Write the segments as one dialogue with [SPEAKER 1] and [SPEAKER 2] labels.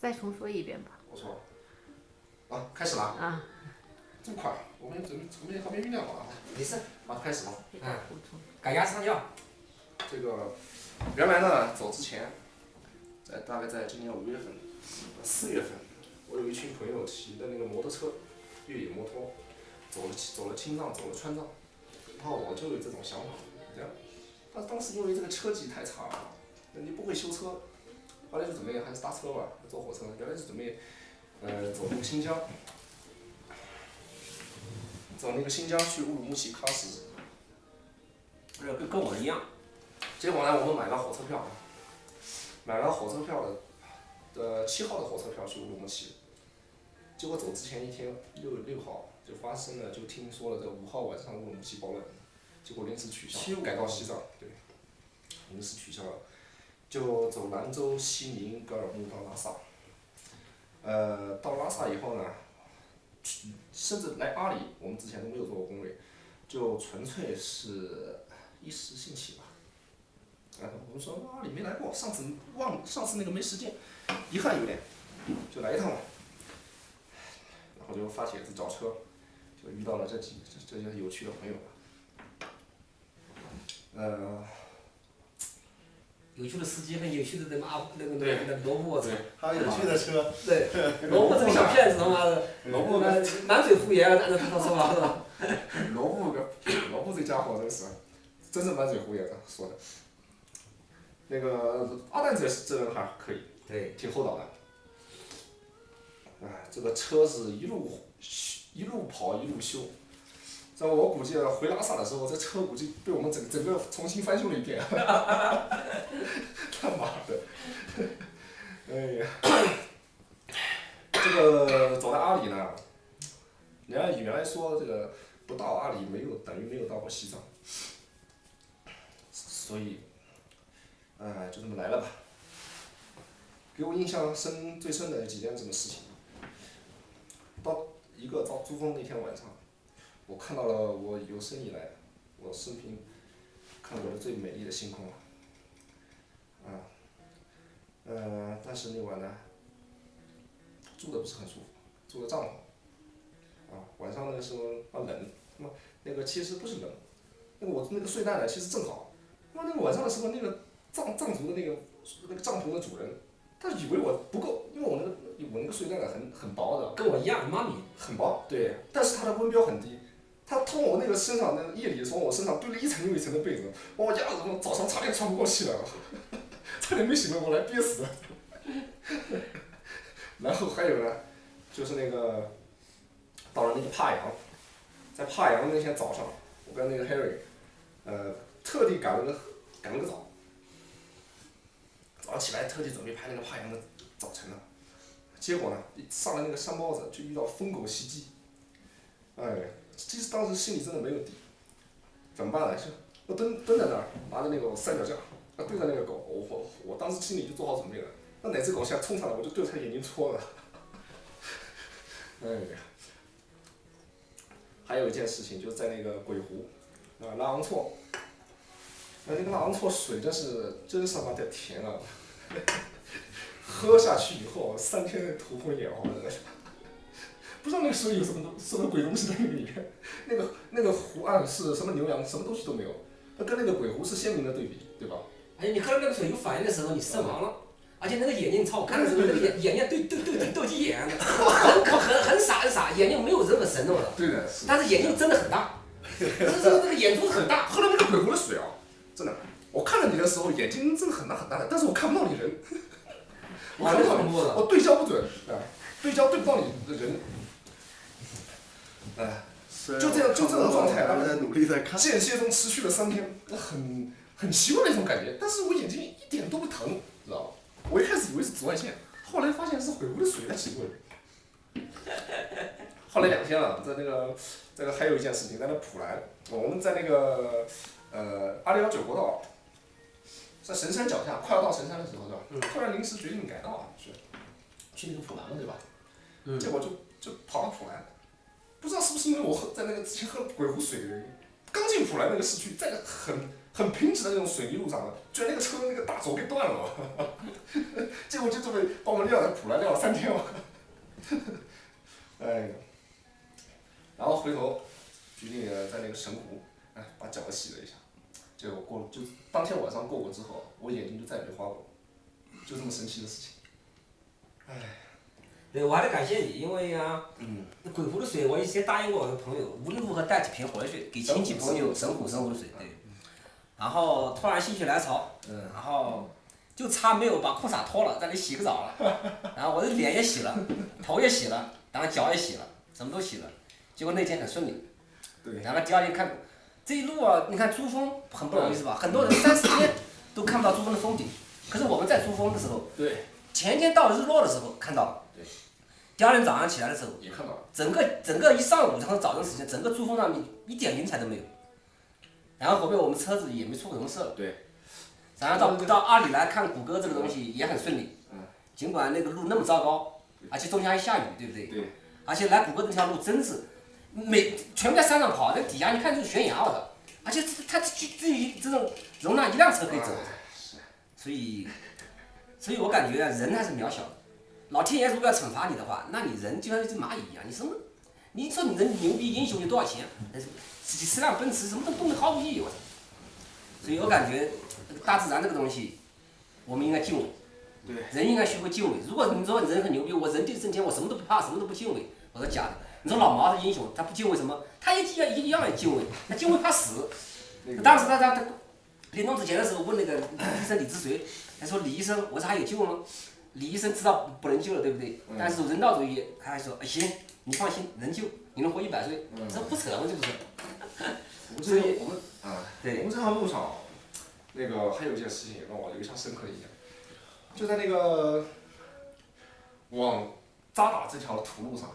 [SPEAKER 1] 再重说一遍吧。
[SPEAKER 2] 我错了。啊，开始了。
[SPEAKER 1] 啊。
[SPEAKER 2] 这么快？我们还没酝酿好啊。
[SPEAKER 3] 没事。
[SPEAKER 2] 啊，开始了。
[SPEAKER 3] 赶鸭上吊。
[SPEAKER 2] 这个原来呢，走之前，大概在今年5月份、4月份，我有一群朋友骑的那个摩托车，越野摩托，走了青藏，走了川藏，然后我就有这种想法，这样，当时因为这个车技太差了，你不会修车，后来就准备还是搭车吧，坐火车，原来是准备走那个新疆。走那个新疆去乌鲁木齐喀什，
[SPEAKER 3] 跟我一样。
[SPEAKER 2] 结果呢，我们买了火车票的7号的火车票去乌鲁木齐。结果走之前一天6号就发生了，就听说了这5号晚上乌鲁木齐爆乱，结果临时取消，改到西藏，对，临时取消了，就走兰州、西宁、格尔木到拉萨。到拉萨以后呢？甚至来阿里，我们之前都没有做过攻略，就纯粹是一时兴起吧。我们说阿里没来过，上次那个没时间，遗憾有点，就来一趟吧。然后就发帖子找车，就遇到了这些有趣的朋友吧。
[SPEAKER 3] 有趣的司机和有趣的那个萝卜，我操！
[SPEAKER 4] 还有有趣的车。
[SPEAKER 3] 对，萝卜这个小骗子他妈的，满嘴胡言，按照他说法是吧？
[SPEAKER 2] 萝卜这家伙真是，真是满嘴胡言的说的。那个阿蛋这人还可以，
[SPEAKER 3] 对，
[SPEAKER 2] 挺厚道的。这个车是一路跑一路修。这我估计回拉萨的时候，这车估计被我们整个重新翻修了一遍。他妈的！哎呀，这个走到阿里呢，人家原来说这个不到阿里等于没有到过西藏，所以，就这么来了吧。给我印象最深的几件什么事情？到珠峰那天晚上。我看到了我有生以来，我生平看过的最美丽的星空了，但是那晚呢，住的不是很舒服，住的帐篷，晚上那个时候冷，那个其实不是冷，我那个睡袋呢其实正好，那个晚上的时候那个藏族的那个帐篷的主人，他以为我不够，因为我那个睡袋呢很薄的，
[SPEAKER 3] 跟我一样，妈咪。
[SPEAKER 2] 很薄，对，但是它的温标很低。他从我那个身上，夜里从我身上堆了一层又一层的被子，我呀，早上差点喘不过气来了，差点没醒过来，憋死了。然后还有呢，就是那个到了那个帕扬，在帕扬那天早上，我跟那个 Harry，特地赶了个早，早上起来特地准备拍那个帕扬的早晨呢，结果呢，上了那个山包子就遇到疯狗袭击，其实当时心里真的没有底，怎么办呢？我蹲在那儿，拿着那个三脚架，对着那个狗，我当时心里就做好准备了，那哪只狗想冲上来，我就对着它眼睛戳了。哎呀，还有一件事情，就是在那个鬼湖，拉昂措，那个拉昂措水真是他妈的甜啊！喝下去以后，3天头昏眼花的。不知道那个水有什么鬼东西在那个里面，那个湖岸是什么牛羊，什么东西都没有，它跟那个鬼湖是鲜明的对比，对吧？
[SPEAKER 3] 哎，你喝了那个水有反应的时候，你身亡了，而且那个眼睛超好看的时候，那个眼睛斗鸡眼，很傻，眼睛没有任何神动的。
[SPEAKER 2] 对的。
[SPEAKER 3] 但是眼睛真的很大，这个眼珠子很大。
[SPEAKER 2] 喝了那个鬼湖的水啊，真的，我看着你的时候眼睛真的很大的，但是我看不到你人，我看不到你，我对焦不准，对不到你的人。就这种状态，
[SPEAKER 4] 我在努力在看。
[SPEAKER 2] 间歇中持续了3天，很奇怪的一种感觉，但是我眼睛一点都不疼，知道吧？我一开始以为是紫外线，后来发现是鬼湖的水在起作用。后来2天了，这个还有一件事情，在那普兰，我们在那个209国道，在神山脚下，快要到神山的时候，对吧？突然临时决定改道去那个普兰了，对吧？结果就跑到普兰。不知道是不是因为我在那个之前喝了鬼湖水的原因，刚进普兰那个市区，在很很平直的那种水泥路上，居然那个车那个大轴给断了，结果就这么把我们撂在普来撂了3天了，哎，然后回头决定在那个神湖，哎，把脚洗了一下，结果就当天晚上过过之后，我眼睛就再也没花过，就这么神奇的事情，哎。
[SPEAKER 3] 对，我还得感谢你，因为啊，鬼湖的水我以前答应过我的朋友，无论如何带几瓶回去给亲戚朋友神湖的水，对。然后突然心血来潮，然后就差没有把裤衩脱了，在那里洗个澡了，然后我的脸也洗了，头也洗了，然后脚也洗了，什么都洗了，结果那天很顺利。
[SPEAKER 2] 对。
[SPEAKER 3] 然后第二天看，这一路啊，你看珠峰很不容易是吧？很多人30天都看不到珠峰的峰顶，可是我们在珠峰的时候，
[SPEAKER 2] 对。
[SPEAKER 3] 前天到日落的时候看到了。
[SPEAKER 2] 对。
[SPEAKER 3] 第二天早上起来的时候，
[SPEAKER 2] 也看到了。
[SPEAKER 3] 整个一上午，然后早晨时间，整个珠峰上面一点云彩都没有。然后后面我们车子也没出过什么事。
[SPEAKER 2] 对。
[SPEAKER 3] 然后到阿里来看谷歌这个东西也很顺利。尽管那个路那么糟糕，而且中间还下雨，对不对？
[SPEAKER 2] 对。
[SPEAKER 3] 而且来谷歌这条路真是，全部在山上跑，那底下一看就是悬崖，我操！而且它至于这种容纳1辆车可以走，所以我感觉人还是渺小的。老天爷如果要惩罚你的话，那你人就像一只蚂蚁一样，你说你人牛逼英雄有多少钱？几十辆奔驰什么都毫无意义，我操！所以我感觉大自然这个东西，我们应该敬畏。
[SPEAKER 2] 对。
[SPEAKER 3] 人应该学会敬畏。如果你说人很牛逼，我人定胜天，我什么都不怕，什么都不敬畏，我说假的。你说老毛是英雄，他不敬畏什么？他一样也敬畏，他敬畏怕死。当时他临终之前的时候问那个医生李志随，他说李医生，我说还有救吗？李医生知道不能救了，对不对？但是人道主义，他还说行，你放心，能救，你能活100岁，这不扯吗？这不是。
[SPEAKER 2] 所以我们
[SPEAKER 3] 对。
[SPEAKER 2] 我们这条路上，那个还有一件事情也让我留下深刻的印象，就在那个往扎达这条土路上，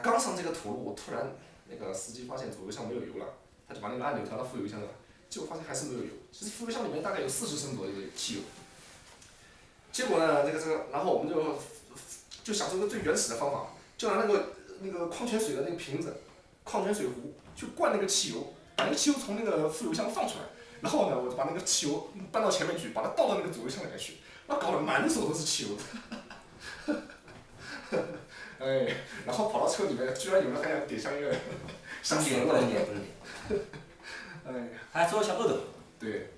[SPEAKER 2] 刚上这个土路，突然那个司机发现左油箱没有油了，他就把那个按钮调到副油箱了，结果发现还是没有油，其实副油箱里面大概有40升左右的汽油。结果呢，然后我们就想出个最原始的方法，就拿那个矿泉水的那个瓶子、矿泉水壶去灌那个汽油，把那个汽油从那个副油箱放出来，然后呢，我就把那个汽油搬到前面去，把它倒到那个左油箱里面去，然后搞得满手都是汽油。哎，然后跑到车里面，居然有人还想点香烟，想死了。
[SPEAKER 3] 不能点。哎，还做小豆豆。
[SPEAKER 2] 对。